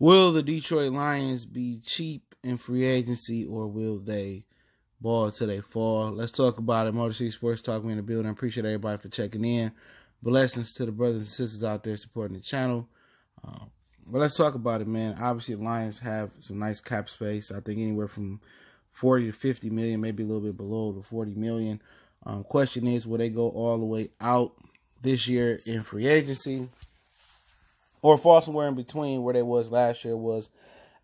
Will the Detroit Lions be cheap in free agency, or will they ball till they fall? Let's talk about it. Motor City Sports Talk, we in the building. I appreciate everybody for checking in. Blessings to the brothers and sisters out there supporting the channel. But let's talk about it, man. Obviously, the Lions have some nice cap space. I think anywhere from 40 to 50 million, maybe a little bit below the 40 million. Question is, will they go all the way out this year in free agency, or fall somewhere in between where they was last year, was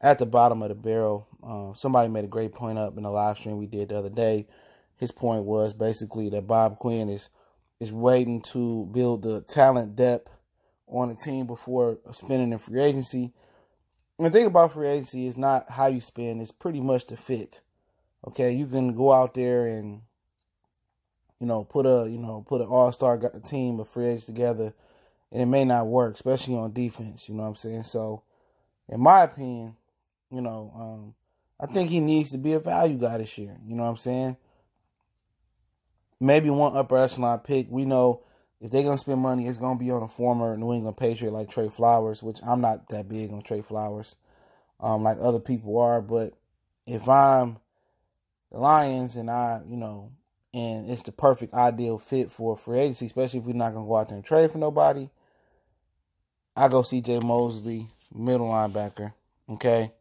at the bottom of the barrel? Somebody made a great point up in the live stream we did the other day. His point was basically that Bob Quinn is waiting to build the talent depth on a team before spending in free agency. And the thing about free agency is not how you spend, it's pretty much the fit. Okay, you can go out there and put an all-star team of free agents together, and it may not work, especially on defense. You know what I'm saying? So, in my opinion, I think he needs to be a value guy this year. You know what I'm saying? Maybe one upper echelon pick. We know if they're going to spend money, it's going to be on a former New England Patriot like Trey Flowers, which I'm not that big on Trey Flowers like other people are. But if I'm the Lions and and it's the perfect ideal fit for free agency, especially if we're not going to go out there and trade for nobody, I go C.J. Mosley, middle linebacker. Okay?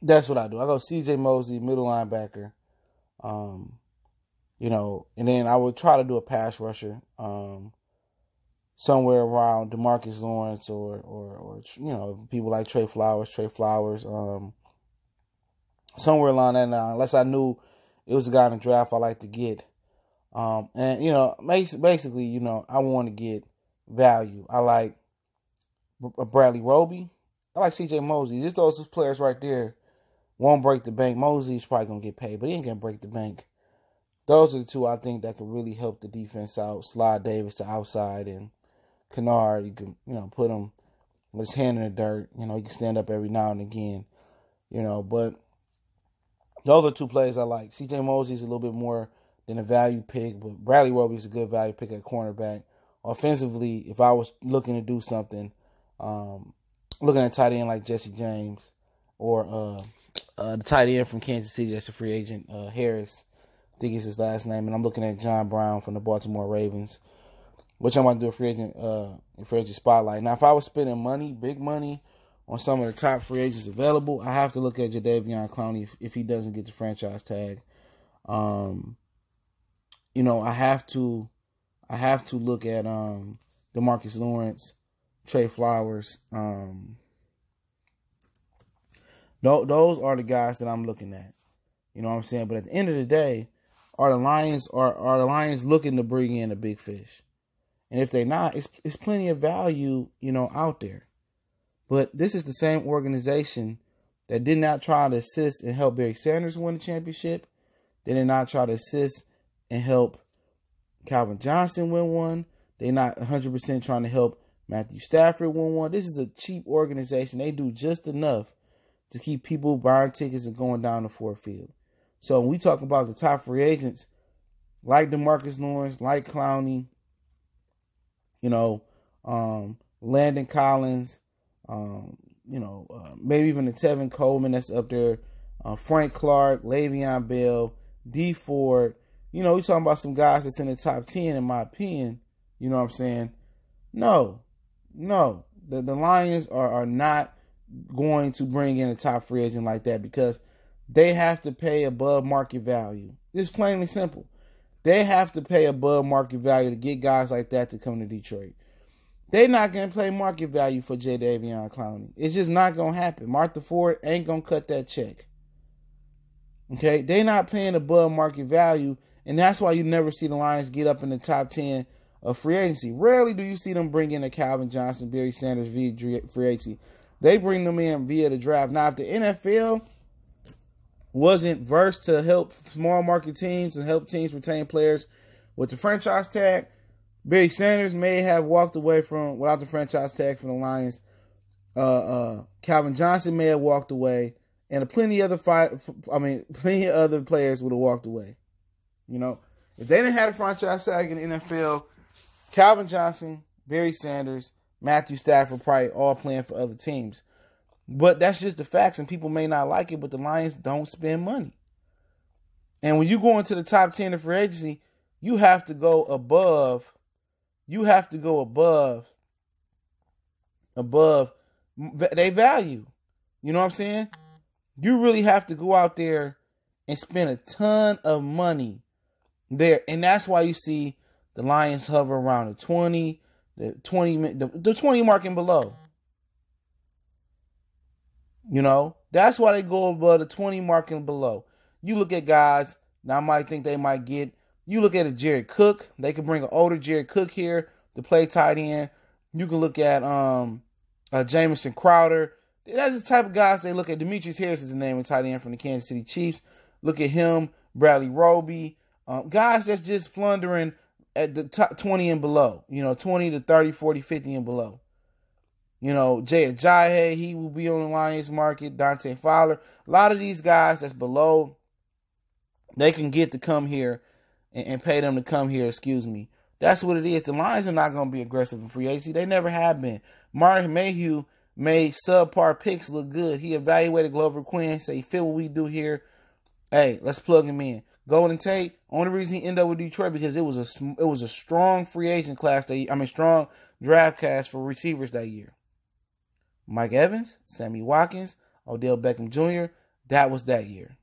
That's what I do. I go C.J. Mosley, middle linebacker. And then I would try to do a pass rusher somewhere around DeMarcus Lawrence or people like Trey Flowers, somewhere along that line, unless I knew it was the guy in the draft I like to get. Basically, I want to get value. I like Bradley Roby. I like C.J. Mosley. Just those players right there won't break the bank. Mosley's probably going to get paid, but he ain't going to break the bank. Those are the two I think that could really help the defense out. Slide Davis to outside, and Kennard, you can, put him with his hand in the dirt. He can stand up every now and again, but those are two players I like. C.J. Mosley's a little bit more than a value pick, but Bradley Roby's a good value pick at cornerback. Offensively, if I was looking to do something, looking at tight end like Jesse James, or the tight end from Kansas City that's a free agent, Harris, I think is his last name, and I'm looking at John Brown from the Baltimore Ravens, which I'm going to do a free agent spotlight. Now, if I was spending money, big money, on some of the top free agents available, I have to look at Jadeveon Clowney if he doesn't get the franchise tag. I have to look at DeMarcus Lawrence, Trey Flowers. Those are the guys that I'm looking at. You know what I'm saying? But at the end of the day, are the Lions looking to bring in a big fish? And if they're not, it's plenty of value, out there. But this is the same organization that did not try to assist and help Barry Sanders win the championship. They did not try to assist and help Calvin Johnson win one. They're not 100% trying to help Matthew Stafford win one. This is a cheap organization. They do just enough to keep people buying tickets and going down the Ford Field. So when we talk about the top free agents, like DeMarcus Lawrence, like Clowney, Landon Collins, maybe even the Tevin Coleman that's up there, Frank Clark, Le'Veon Bell, D Ford. We're talking about some guys that's in the top 10, in my opinion. You know what I'm saying? No. The Lions are not going to bring in a top free agent like that, because they have to pay above market value. It's plainly simple. They have to pay above market value to get guys like that to come to Detroit. They're not going to pay market value for Jadeveon Clowney. It's just not going to happen. Martha Ford ain't going to cut that check. Okay? They're not paying above market value, and that's why you never see the Lions get up in the top 10 of free agency. Rarely do you see them bring in a Calvin Johnson, Barry Sanders via free agency. They bring them in via the draft. Now, if the NFL wasn't versed to help small market teams and help teams retain players with the franchise tag, Barry Sanders may have walked away without the franchise tag from the Lions. Calvin Johnson may have walked away, and plenty of other players would have walked away. If they didn't have a franchise tag in the NFL, Calvin Johnson, Barry Sanders, Matthew Stafford probably all playing for other teams. But that's just the facts, and people may not like it, but the Lions don't spend money. And when you go into the top 10 of free agency, you have to go above their value. You know what I'm saying? You really have to go out there and spend a ton of money there. And that's why you see the Lions hover around the 20 mark and below. You know, that's why they go above the 20 mark and below. You look at guys, now I might think they might get, you look at a Jared Cook, they could bring an older Jared Cook here to play tight end. You can look at Jamison Crowder. That's the type of guys they look at. Demetrius Harris is the name of tight end from the Kansas City Chiefs. Look at him, Bradley Roby. Guys that's just flundering at the top 20 and below. 20 to 30, 40, 50 and below. Jay Ajayi, he will be on the Lions market. Dante Fowler. A lot of these guys that's below, they can get to come here and pay them to come here, That's what it is. The Lions are not going to be aggressive in free agency. They never have been. Mark Mayhew made subpar picks look good. He evaluated Glover Quinn, say, fit what we do here. Hey, let's plug him in. Golden Tate, only reason he ended up with Detroit because it was a strong free agent class strong draft class for receivers that year. Mike Evans, Sammy Watkins, Odell Beckham Jr., that was that year,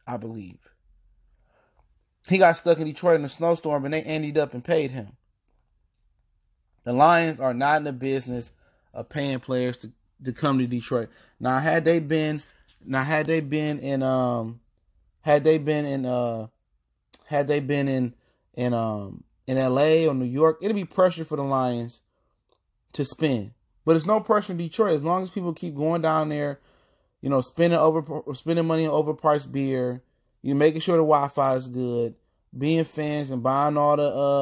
I believe. He got stuck in Detroit in a snowstorm, and they ended up and paid him. The Lions are not in the business of paying players to come to Detroit. Now, had they been in LA or New York, it'd be pressure for the Lions to spend. But it's no pressure in Detroit as long as people keep going down there, spending money on overpriced beer, making sure the Wi-Fi is good, being fans and buying all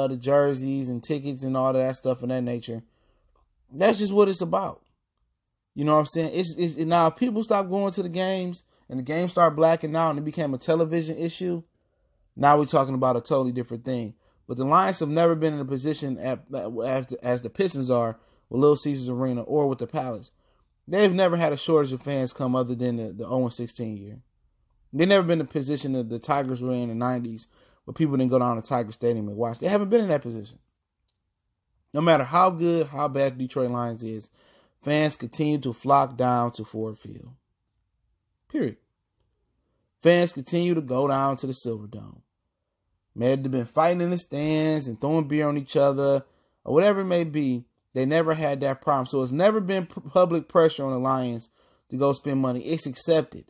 the jerseys and tickets and all of that stuff of that nature. That's just what it's about. You know what I'm saying? It's now if people stop going to the games and the games start blacking out and it became a television issue, now we're talking about a totally different thing. But the Lions have never been in a position as the Pistons are with Little Caesars Arena or with the Palace. They've never had a shortage of fans come other than the 0-16 year. They've never been in a position that the Tigers were in the 90s where people didn't go down to Tiger Stadium and watch. They haven't been in that position. No matter how good, how bad the Detroit Lions is, fans continue to flock down to Ford Field. Period. Fans continue to go down to the Silverdome. Man, they've been fighting in the stands and throwing beer on each other or whatever it may be. They never had that problem. So it's never been public pressure on the Lions to go spend money. It's accepted.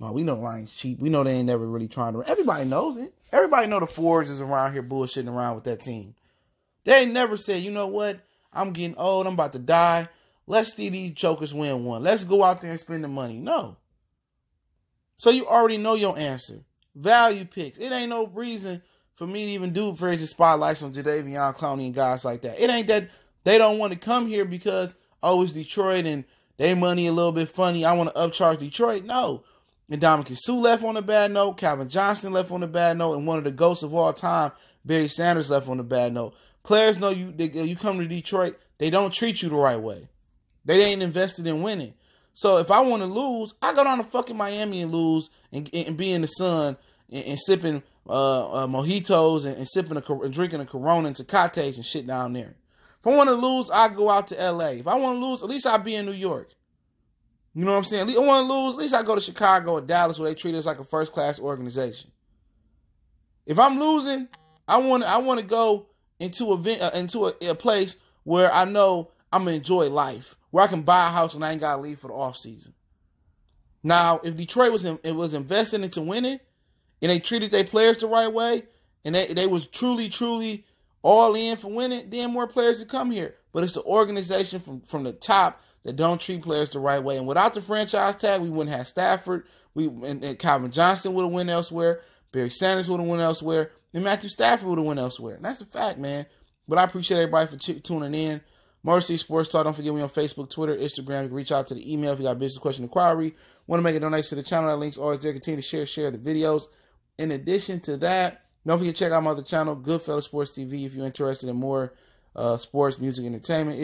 Oh, we know the Lions cheap. We know they ain't never really trying to. Everybody knows it. Everybody know the Fords is around here bullshitting around with that team. They ain't never said, you know what? I'm getting old. I'm about to die. Let's see these jokers win one. Let's go out there and spend the money. No. So you already know your answer. Value picks. It ain't no reason for me to even do free agent spotlights on Jadeveon Clowney and guys like that. It ain't that they don't want to come here because, it's Detroit and they money a little bit funny. I want to upcharge Detroit. No. And Ndamukong Suh left on a bad note. Calvin Johnson left on a bad note. And one of the ghosts of all time, Barry Sanders, left on a bad note. Players know you come to Detroit, they don't treat you the right way. They ain't invested in winning. So if I want to lose, I go down to fucking Miami and lose and be in the sun and sipping mojitos and sipping and drinking a Corona and Tecates and shit down there. If I want to lose, I go out to LA. If I want to lose, at least I'll be in New York. You know what I'm saying? At least I want to lose, at least I go to Chicago or Dallas where they treat us like a first-class organization. If I'm losing, I want to go into a place where I know I'm going to enjoy life, where I can buy a house and I ain't got to leave for the offseason. Now, if Detroit was investing into winning and they treated their players the right way and they was truly all in for winning, then more players would come here. But it's the organization from the top that don't treat players the right way. And without the franchise tag, we wouldn't have Stafford. And Calvin Johnson would have went elsewhere. Barry Sanders would have went elsewhere. And Matthew Stafford would have went elsewhere. And that's a fact, man. But I appreciate everybody for tuning in. Motor City Sports Talk. Don't forget me on Facebook, Twitter, Instagram. You can reach out to the email if you got business question inquiry. Want to make a donation to the channel. That link's always there. Continue to share the videos. In addition to that, don't forget to check out my other channel, Goodfellas Sports TV, if you're interested in more sports, music, entertainment.